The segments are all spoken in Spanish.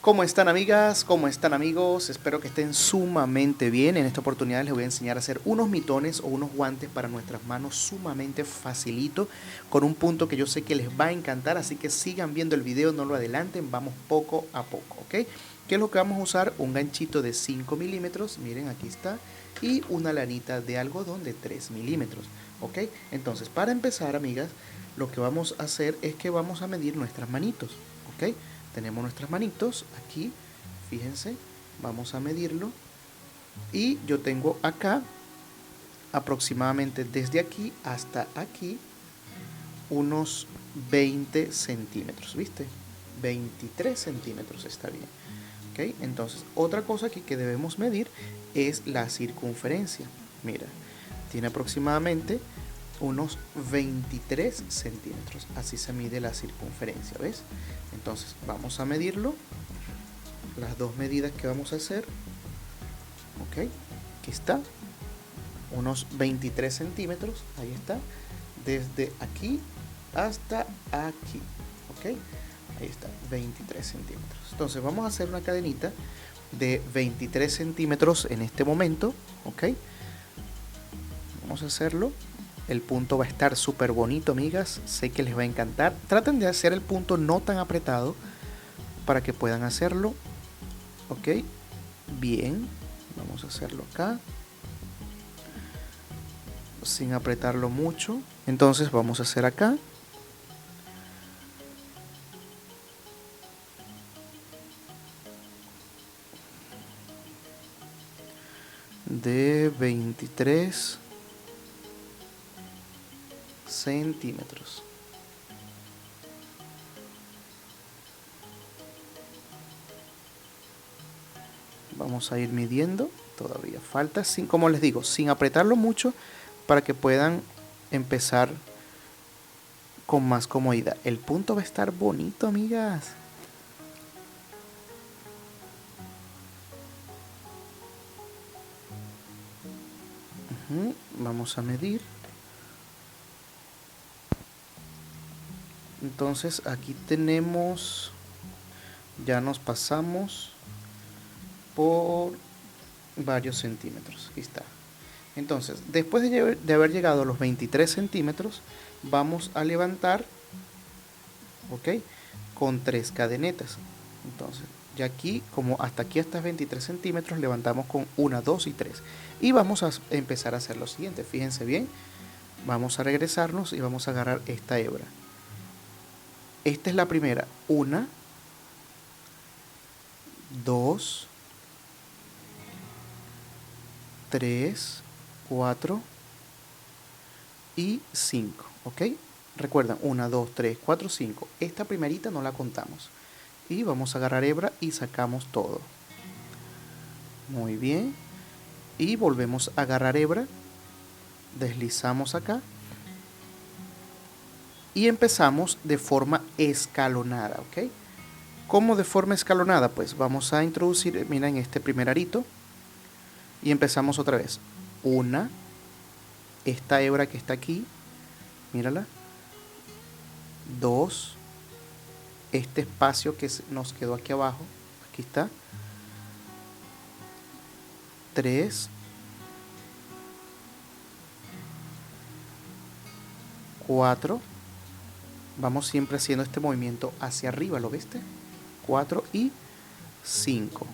¿Cómo están amigas? ¿Cómo están amigos? Espero que estén sumamente bien. En esta oportunidad les voy a enseñar a hacer unos mitones o unos guantes para nuestras manos sumamente facilito, con un punto que yo sé que les va a encantar, así que sigan viendo el video, no lo adelanten, vamos poco a poco, ¿ok? ¿Qué es lo que vamos a usar? Un ganchito de 5 milímetros, miren aquí está, y una lanita de algodón de 3 milímetros, ¿ok? Entonces, para empezar amigas, lo que vamos a hacer es que vamos a medir nuestras manitos, ¿ok? Tenemos nuestras manitos aquí, fíjense, vamos a medirlo. Y yo tengo acá, aproximadamente desde aquí hasta aquí, unos 20 centímetros, ¿viste? 23 centímetros está bien. ¿Ok? Entonces, otra cosa aquí que debemos medir es la circunferencia. Mira, tiene aproximadamente unos 23 centímetros. Así se mide la circunferencia, ¿ves? Entonces, vamos a medirlo. Las dos medidas que vamos a hacer. Ok, aquí está. Unos 23 centímetros. Ahí está. Desde aquí hasta aquí. Ok, ahí está, 23 centímetros. Entonces, vamos a hacer una cadenita de 23 centímetros en este momento. Ok, vamos a hacerlo. El punto va a estar súper bonito, amigas. Sé que les va a encantar. Traten de hacer el punto no tan apretado para que puedan hacerlo. Ok, bien. Vamos a hacerlo acá. Sin apretarlo mucho. Entonces vamos a hacer acá. De 23 centímetros. Vamos a ir midiendo, todavía falta, sin, como les digo, sin apretarlo mucho para que puedan empezar con más comodidad. El punto va a estar bonito, amigas. Vamos a medir. Entonces aquí tenemos, ya nos pasamos por varios centímetros. Aquí está. Entonces, después de haber llegado a los 23 centímetros, vamos a levantar, ok, con 3 cadenetas. Entonces, ya aquí, como hasta aquí, hasta 23 centímetros, levantamos con 1, 2 y 3. Y vamos a empezar a hacer lo siguiente. Fíjense bien, vamos a regresarnos y vamos a agarrar esta hebra. Esta es la primera. 1, 2, 3, 4 y 5, ¿ok? Recuerden, 1, 2, 3, 4, 5. Esta primerita no la contamos. Y vamos a agarrar hebra y sacamos todo. Muy bien. Y volvemos a agarrar hebra. Deslizamos acá. Y empezamos de forma escalonada, ¿ok? ¿Cómo de forma escalonada? Pues vamos a introducir, mira, en este primer arito. Y empezamos otra vez. 1, esta hebra que está aquí, mírala. 2, este espacio que nos quedó aquí abajo, aquí está. 3, 4, vamos siempre haciendo este movimiento hacia arriba, ¿lo viste? 4 y 5.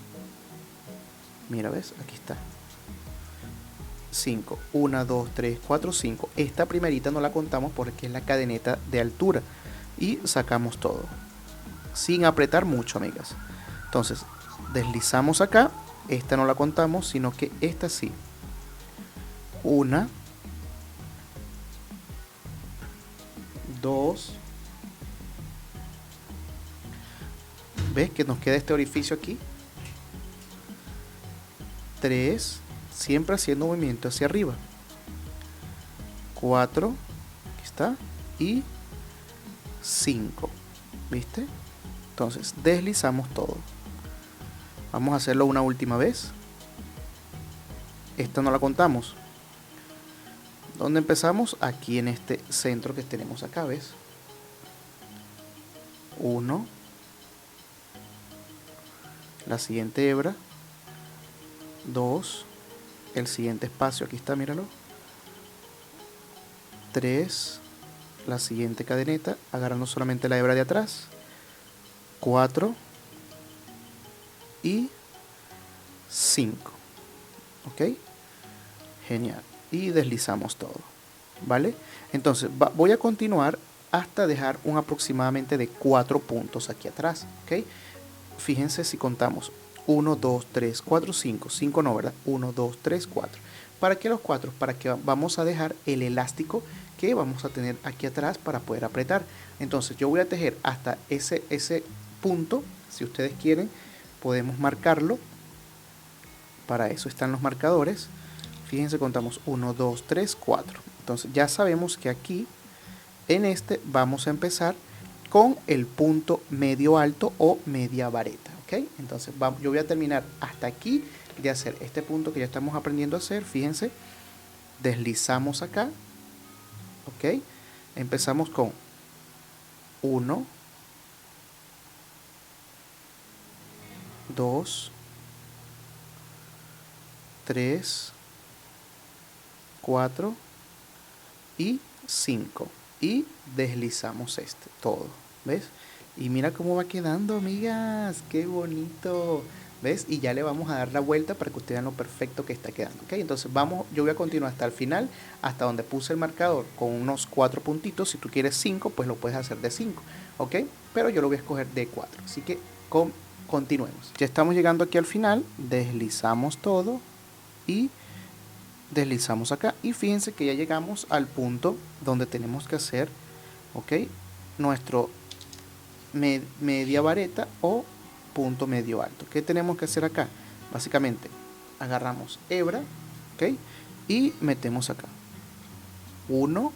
Mira, ¿ves? Aquí está. 5. 1, 2, 3, 4, 5. Esta primerita no la contamos porque es la cadeneta de altura. Y sacamos todo. Sin apretar mucho, amigas. Entonces, deslizamos acá. Esta no la contamos, sino que esta sí. 1, 2. ¿Ves que nos queda este orificio aquí? 3, siempre haciendo movimiento hacia arriba. 4, aquí está. Y 5, ¿viste? Entonces deslizamos todo. Vamos a hacerlo una última vez. Esta no la contamos. ¿Dónde empezamos? Aquí en este centro que tenemos acá, ¿ves? 1, la siguiente hebra, 2, el siguiente espacio, aquí está, míralo, 3, la siguiente cadeneta, agarrando solamente la hebra de atrás, 4 y 5. Ok, genial, y deslizamos todo, ¿vale? Entonces voy a continuar hasta dejar un aproximadamente de 4 puntos aquí atrás. Ok, fíjense si contamos 1, 2, 3, 4, 5, 5 no, ¿verdad? 1, 2, 3, 4. ¿Para qué los 4? Para que vamos a dejar el elástico que vamos a tener aquí atrás para poder apretar. Entonces yo voy a tejer hasta ese punto. Si ustedes quieren podemos marcarlo, para eso están los marcadores. Fíjense, contamos 1, 2, 3, 4. Entonces ya sabemos que aquí en este vamos a empezar con el punto medio alto o media vareta. ¿Ok? Entonces yo voy a terminar hasta aquí de hacer este punto que ya estamos aprendiendo a hacer. Fíjense, deslizamos acá. ¿Ok? Empezamos con 1, 2, 3, 4 y 5. Y deslizamos todo, ¿ves? Y mira cómo va quedando, amigas, qué bonito, ¿ves? Y ya le vamos a dar la vuelta para que ustedes vean lo perfecto que está quedando, ¿ok? Entonces yo voy a continuar hasta el final, hasta donde puse el marcador con unos 4 puntitos. Si tú quieres 5, pues lo puedes hacer de 5, ¿ok? Pero yo lo voy a escoger de 4, así que continuemos. Ya estamos llegando aquí al final, deslizamos todo y deslizamos acá, y fíjense que ya llegamos al punto donde tenemos que hacer, ok, nuestro media vareta o punto medio alto. ¿Qué tenemos que hacer acá? Básicamente agarramos hebra, ok, y metemos acá 1,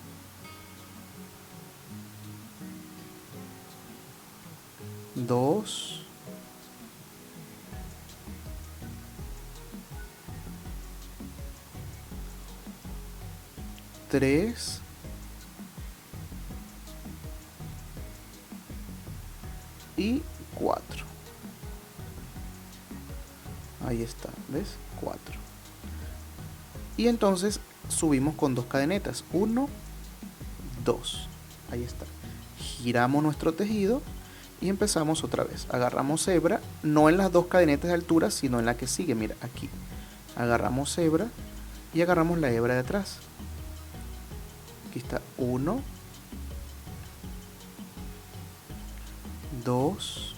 2, 3, 4. Ahí está, ¿ves? 4. Y entonces subimos con 2 cadenetas, 1, 2. Ahí está. Giramos nuestro tejido y empezamos otra vez. Agarramos hebra, no en las 2 cadenetas de altura, sino en la que sigue. Mira, aquí. Agarramos hebra y agarramos la hebra de atrás. Aquí está 1, 2,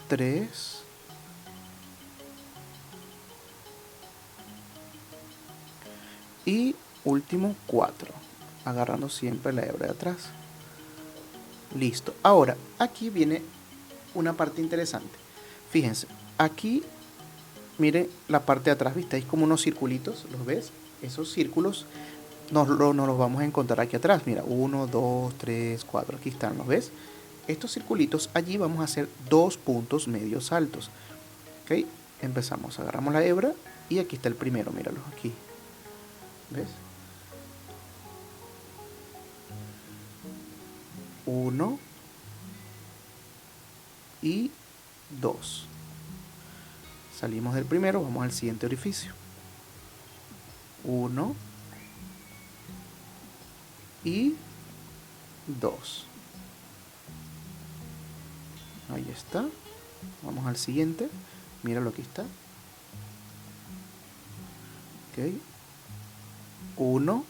3, y último 4, agarrando siempre la hebra de atrás. Listo. Ahora, aquí viene una parte interesante. Fíjense, aquí, miren la parte de atrás, ¿viste? Hay como unos circulitos, ¿los ves? Esos círculos nos los vamos a encontrar aquí atrás. Mira, 1, 2, 3, 4, aquí están, ¿los ves? Estos circulitos, allí vamos a hacer 2 puntos medios altos. ¿Ok? Empezamos, agarramos la hebra y aquí está el primero, míralos aquí. ¿Ves? 1 y 2. Salimos del primero, vamos al siguiente orificio. 1 y 2. Ahí está. Vamos al siguiente. Míralo, aquí está. Ok. 1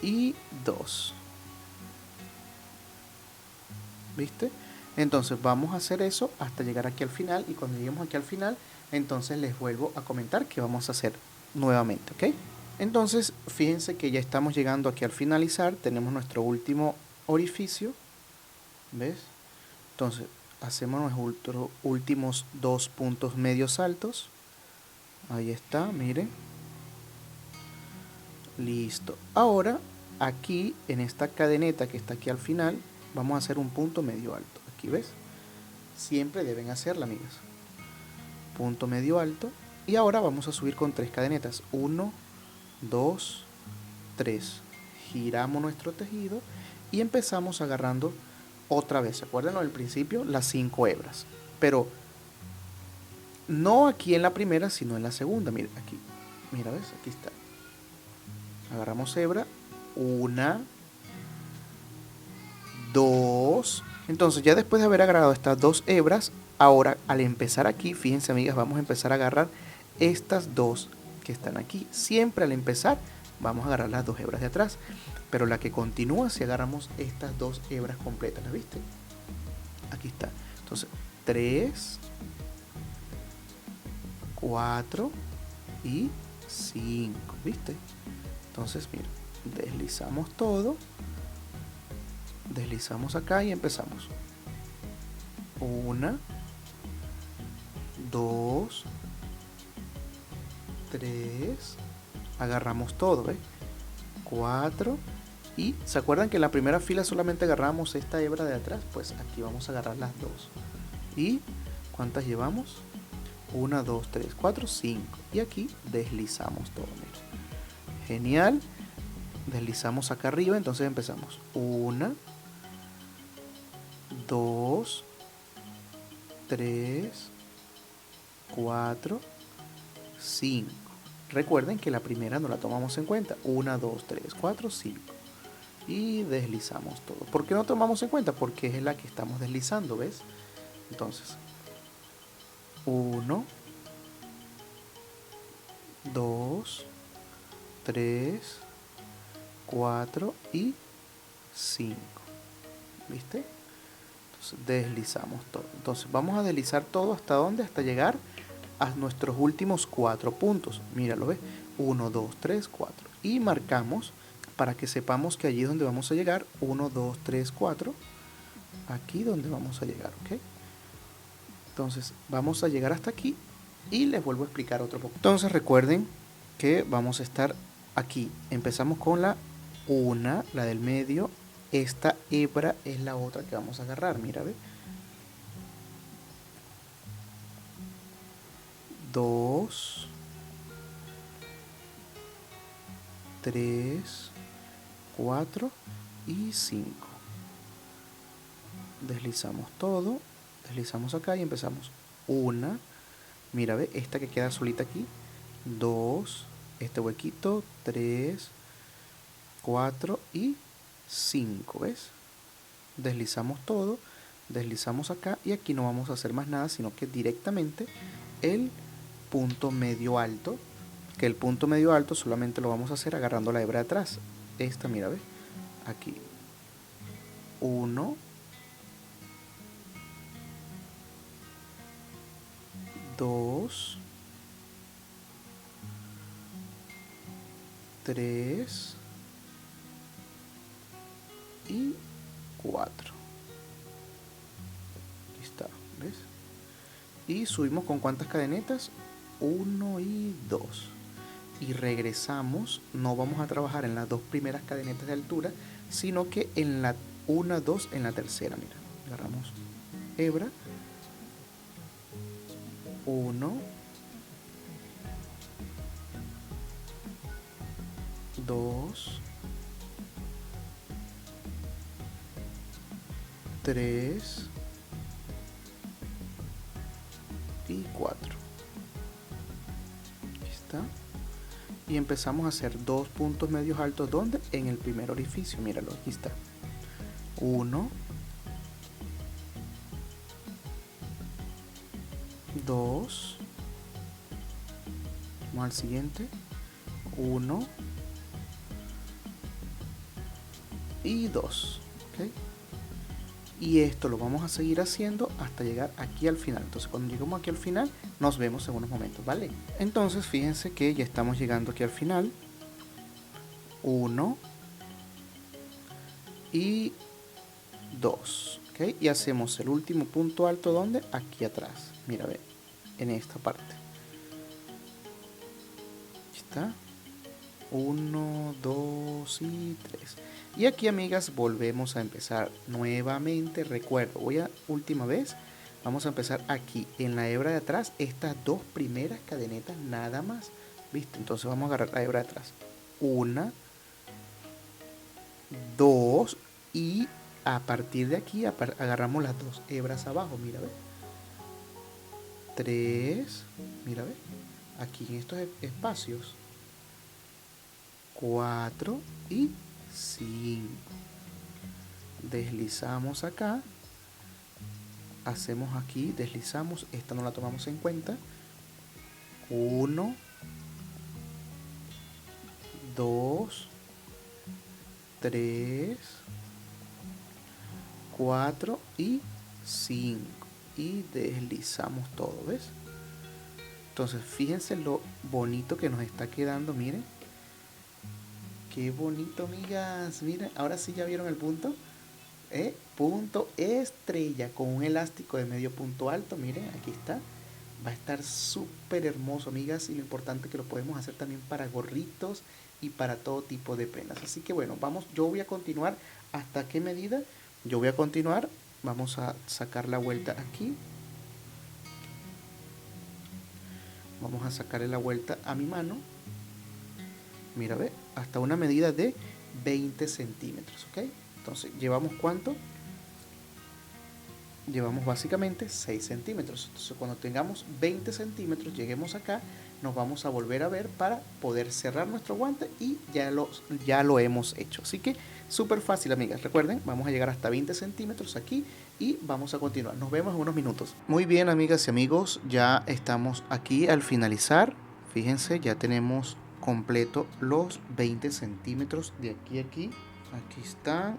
y 2. ¿Viste? Entonces vamos a hacer eso hasta llegar aquí al final, y cuando lleguemos aquí al final, entonces les vuelvo a comentar que vamos a hacer nuevamente, ¿ok? Entonces fíjense que ya estamos llegando aquí al finalizar, tenemos nuestro último orificio, ¿ves? Entonces hacemos nuestros últimos 2 puntos medios altos, ahí está, miren, listo. Ahora aquí en esta cadeneta que está aquí al final, vamos a hacer un punto medio alto. Aquí, ¿ves? Siempre deben hacerla, amigas. Punto medio alto. Y ahora vamos a subir con 3 cadenetas. 1, 2, 3. giramos nuestro tejido y empezamos agarrando otra vez. ¿Se acuerdan del principio? Las 5 hebras. Pero no aquí en la primera, sino en la segunda. Mira, aquí. Mira, ¿ves? Aquí está. Agarramos hebra. 1, 2. Entonces, ya después de haber agarrado estas 2 hebras, ahora al empezar aquí, fíjense amigas, vamos a empezar a agarrar estas 2 que están aquí. Siempre al empezar vamos a agarrar las 2 hebras de atrás. Pero la que continúa si agarramos estas 2 hebras completas. ¿Las viste? Aquí está. Entonces, 3, 4 y 5. ¿Viste? Entonces, mira, deslizamos todo. Deslizamos acá y empezamos. 1, 2, 3. Agarramos todo, ¿ves? 4. Y ¿se acuerdan que en la primera fila solamente agarramos esta hebra de atrás? Pues aquí vamos a agarrar las 2. ¿Y cuántas llevamos? 1, 2, 3, 4, 5. Y aquí deslizamos todo, mira. Genial. Deslizamos acá arriba, entonces empezamos. 1, 2, 3, 4, 5. Recuerden que la primera no la tomamos en cuenta. 1, 2, 3, 4, 5. Y deslizamos todo. ¿Por qué no tomamos en cuenta? Porque es la que estamos deslizando, ¿ves? Entonces, 1, 2, 3, 4 y 5. ¿Viste? Entonces deslizamos todo. Entonces vamos a deslizar todo hasta ¿dónde? Hasta llegar a nuestros últimos 4 puntos. Míralo, ¿ves? 1, 2, 3, 4. Y marcamos para que sepamos que allí es donde vamos a llegar. 1, 2, 3, 4. Aquí donde vamos a llegar, ¿ok? Entonces vamos a llegar hasta aquí y les vuelvo a explicar otro poco. Entonces recuerden que vamos a estar aquí. Empezamos con la 1, la del medio. Esta hebra es la otra que vamos a agarrar, mira, ¿ve? 2, 3, 4 y 5. Deslizamos todo, deslizamos acá y empezamos. 1, mira, ve, esta que queda solita aquí. 2, este huequito. 3, 4 y 5, ¿ves? Deslizamos todo, deslizamos acá y aquí no vamos a hacer más nada, sino que directamente el punto medio alto, que el punto medio alto solamente lo vamos a hacer agarrando la hebra de atrás. Esta, mira, ¿ves? Aquí. 1, 2, 3 y 4. Aquí está, ¿ves? Y subimos con ¿cuántas cadenetas? 1 y 2. Y regresamos, no vamos a trabajar en las 2 primeras cadenetas de altura, sino que en la 1, 2, en la tercera, mira. Agarramos hebra. 1, 2, 3 y 4. Aquí está. Y empezamos a hacer 2 puntos medios altos. ¿Dónde? En el primer orificio. Míralo, aquí está. 1, 2. Vamos al siguiente. 1 y 2. ¿Ok? Y esto lo vamos a seguir haciendo hasta llegar aquí al final. Entonces cuando lleguemos aquí al final nos vemos en unos momentos, ¿vale? Entonces fíjense que ya estamos llegando aquí al final. 1 y 2, ¿ok? Y hacemos el último punto alto, ¿dónde? Aquí atrás, mira, ve, en esta parte. Aquí está. 1, 2 y 3. Y aquí, amigas, volvemos a empezar nuevamente. Recuerdo, voy a última vez. Vamos a empezar aquí en la hebra de atrás, estas 2 primeras cadenetas nada más. ¿Viste? Entonces vamos a agarrar la hebra de atrás. 1, 2 y a partir de aquí agarramos las 2 hebras abajo, mira, ve. 3, mira, ve. Aquí en estos espacios. 4 y 5. Deslizamos acá. Hacemos aquí, deslizamos. Esta no la tomamos en cuenta. 1, 2, 3, 4 y 5. Y deslizamos todo, ¿ves? Entonces, fíjense lo bonito que nos está quedando, miren. Qué bonito, amigas. Miren, ahora sí ya vieron el punto. Punto estrella con un elástico de medio punto alto. Miren, aquí está. Va a estar súper hermoso, amigas. Y lo importante es que lo podemos hacer también para gorritos y para todo tipo de prendas. Así que bueno, vamos. Yo voy a continuar. ¿Hasta qué medida? Yo voy a continuar. Vamos a sacar la vuelta aquí. Vamos a sacarle la vuelta a mi mano. Mira, ve, hasta una medida de 20 centímetros, ¿ok? Entonces, ¿llevamos cuánto? Llevamos básicamente 6 centímetros. Entonces, cuando tengamos 20 centímetros, lleguemos acá, nos vamos a volver a ver para poder cerrar nuestro guante y ya lo hemos hecho. Así que, súper fácil, amigas. Recuerden, vamos a llegar hasta 20 centímetros aquí y vamos a continuar. Nos vemos en unos minutos. Muy bien, amigas y amigos, ya estamos aquí al finalizar. Fíjense, ya tenemos completo los 20 centímetros de aquí a aquí. Aquí está,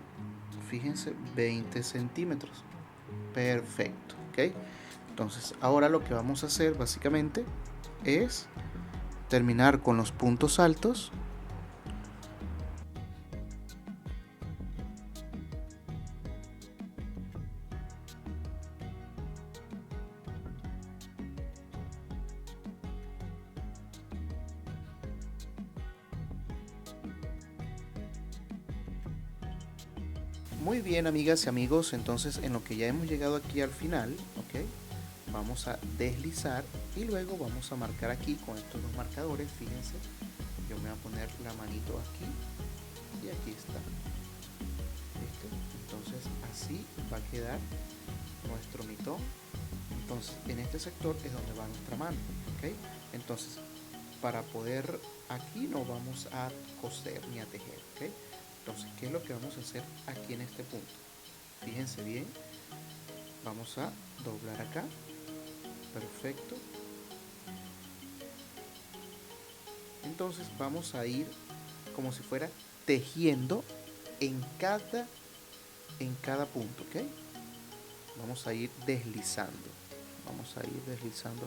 fíjense, 20 centímetros. Perfecto, ¿ok? Entonces, ahora lo que vamos a hacer básicamente es terminar con los puntos altos. Muy bien, amigas y amigos, entonces en lo que ya hemos llegado aquí al final, ¿ok? Vamos a deslizar y luego vamos a marcar aquí con estos dos marcadores. Fíjense, yo me voy a poner la manito aquí y aquí está. ¿Viste? Entonces así va a quedar nuestro mitón. Entonces en este sector es donde va nuestra mano, ¿ok? Entonces para poder, aquí no vamos a coser ni a tejer, ¿ok? Entonces, ¿qué es lo que vamos a hacer aquí en este punto? Fíjense bien, vamos a doblar acá, perfecto. Entonces vamos a ir como si fuera tejiendo en cada punto, ¿ok? Vamos a ir deslizando,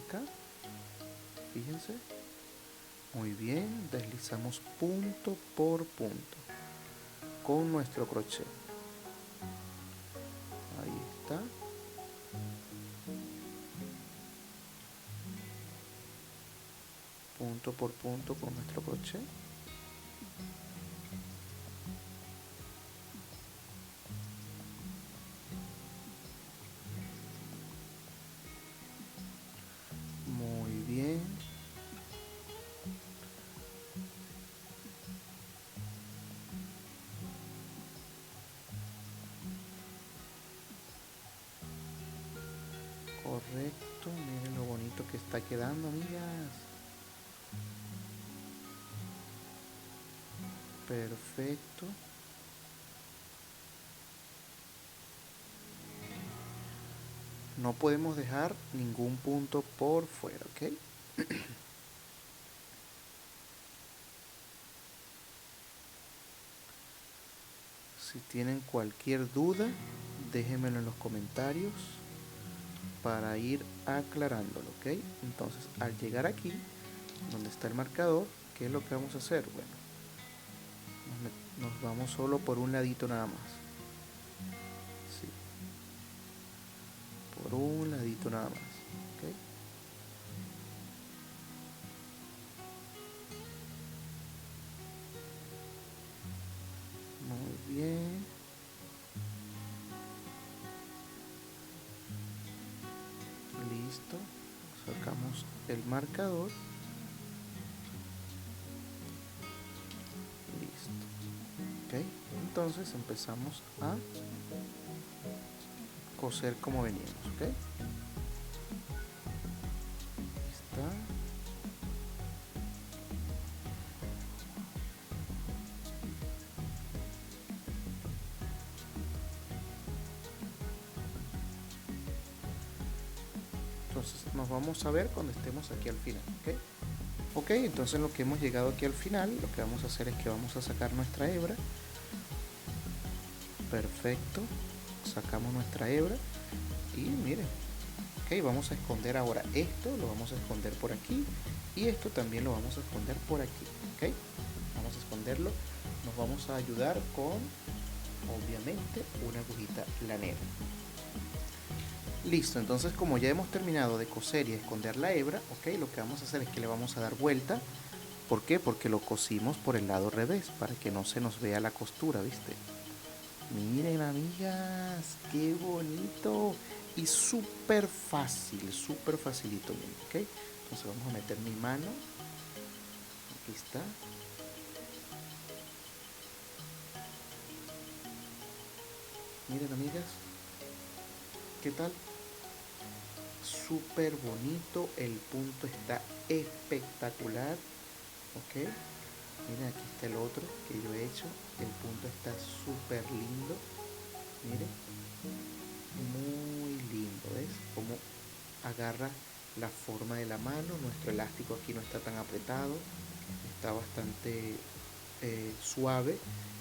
acá, fíjense. Muy bien, deslizamos punto por punto con nuestro crochet. Ahí está. Punto por punto con nuestro crochet. Muy bien. Correcto, miren lo bonito que está quedando, amigas. Perfecto. No podemos dejar ningún punto por fuera, ¿ok? Si tienen cualquier duda, déjenmelo en los comentarios para ir aclarándolo, ¿ok? Entonces, al llegar aquí, donde está el marcador, ¿qué es lo que vamos a hacer? Bueno, nos vamos solo por un ladito nada más. Sí. Por un ladito nada más, ¿ok? Muy bien. Listo. Sacamos el marcador. Listo. ¿Ok? entonces empezamos a coser como veníamos, ¿ok? Está. Entonces nos vamos a ver cuando estemos aquí al final, ¿ok? Ok, entonces lo que hemos llegado aquí al final, lo que vamos a hacer es que vamos a sacar nuestra hebra. Perfecto, sacamos nuestra hebra y miren, ok, vamos a esconder ahora esto, lo vamos a esconder por aquí y esto también lo vamos a esconder por aquí, ok, vamos a esconderlo, nos vamos a ayudar con, obviamente, una agujita lanera. Listo, entonces como ya hemos terminado de coser y esconder la hebra, ok, lo que vamos a hacer es que le vamos a dar vuelta. ¿Por qué? Porque lo cosimos por el lado revés, para que no se nos vea la costura, ¿viste? Miren, amigas, qué bonito y súper fácil, súper facilito, miren, ¿ok? Entonces vamos a meter mi mano, aquí está. Miren, amigas, ¿qué tal? Súper bonito, el punto está espectacular, ¿ok? Miren, aquí está el otro que yo he hecho, el punto está súper lindo, miren, muy lindo, ¿ves? Como agarra la forma de la mano, nuestro elástico aquí no está tan apretado, está bastante suave,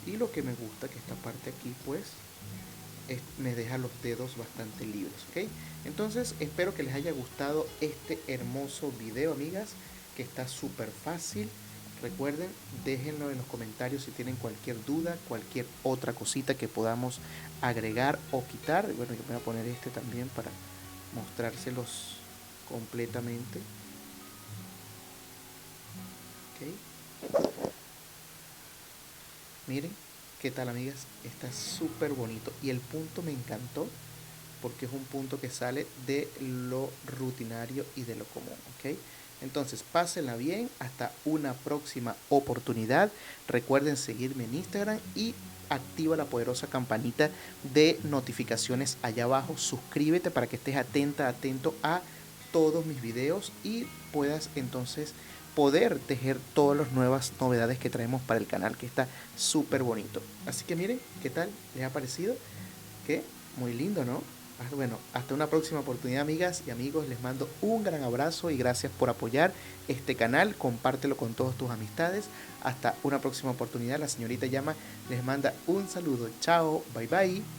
y lo que me gusta que esta parte aquí pues me deja los dedos bastante libres, ¿ok? Entonces espero que les haya gustado este hermoso video, amigas, que está súper fácil. Recuerden, déjenlo en los comentarios si tienen cualquier duda, cualquier otra cosita que podamos agregar o quitar. Bueno, yo voy a poner este también para mostrárselos completamente. ¿Ok? Miren, ¿qué tal, amigas? Está súper bonito y el punto me encantó porque es un punto que sale de lo rutinario y de lo común, ¿ok? Entonces, pásenla bien, hasta una próxima oportunidad. Recuerden seguirme en Instagram y activa la poderosa campanita de notificaciones allá abajo. Suscríbete para que estés atento a todos mis videos y puedas entonces poder tejer todas las nuevas novedades que traemos para el canal, que está súper bonito. Así que miren, ¿qué tal? ¿Les ha parecido? ¿Qué? Muy lindo, ¿no? Bueno, hasta una próxima oportunidad, amigas y amigos. Les mando un gran abrazo y gracias por apoyar este canal. Compártelo con todas tus amistades. Hasta una próxima oportunidad. La señorita Llama les manda un saludo. Chao, bye bye.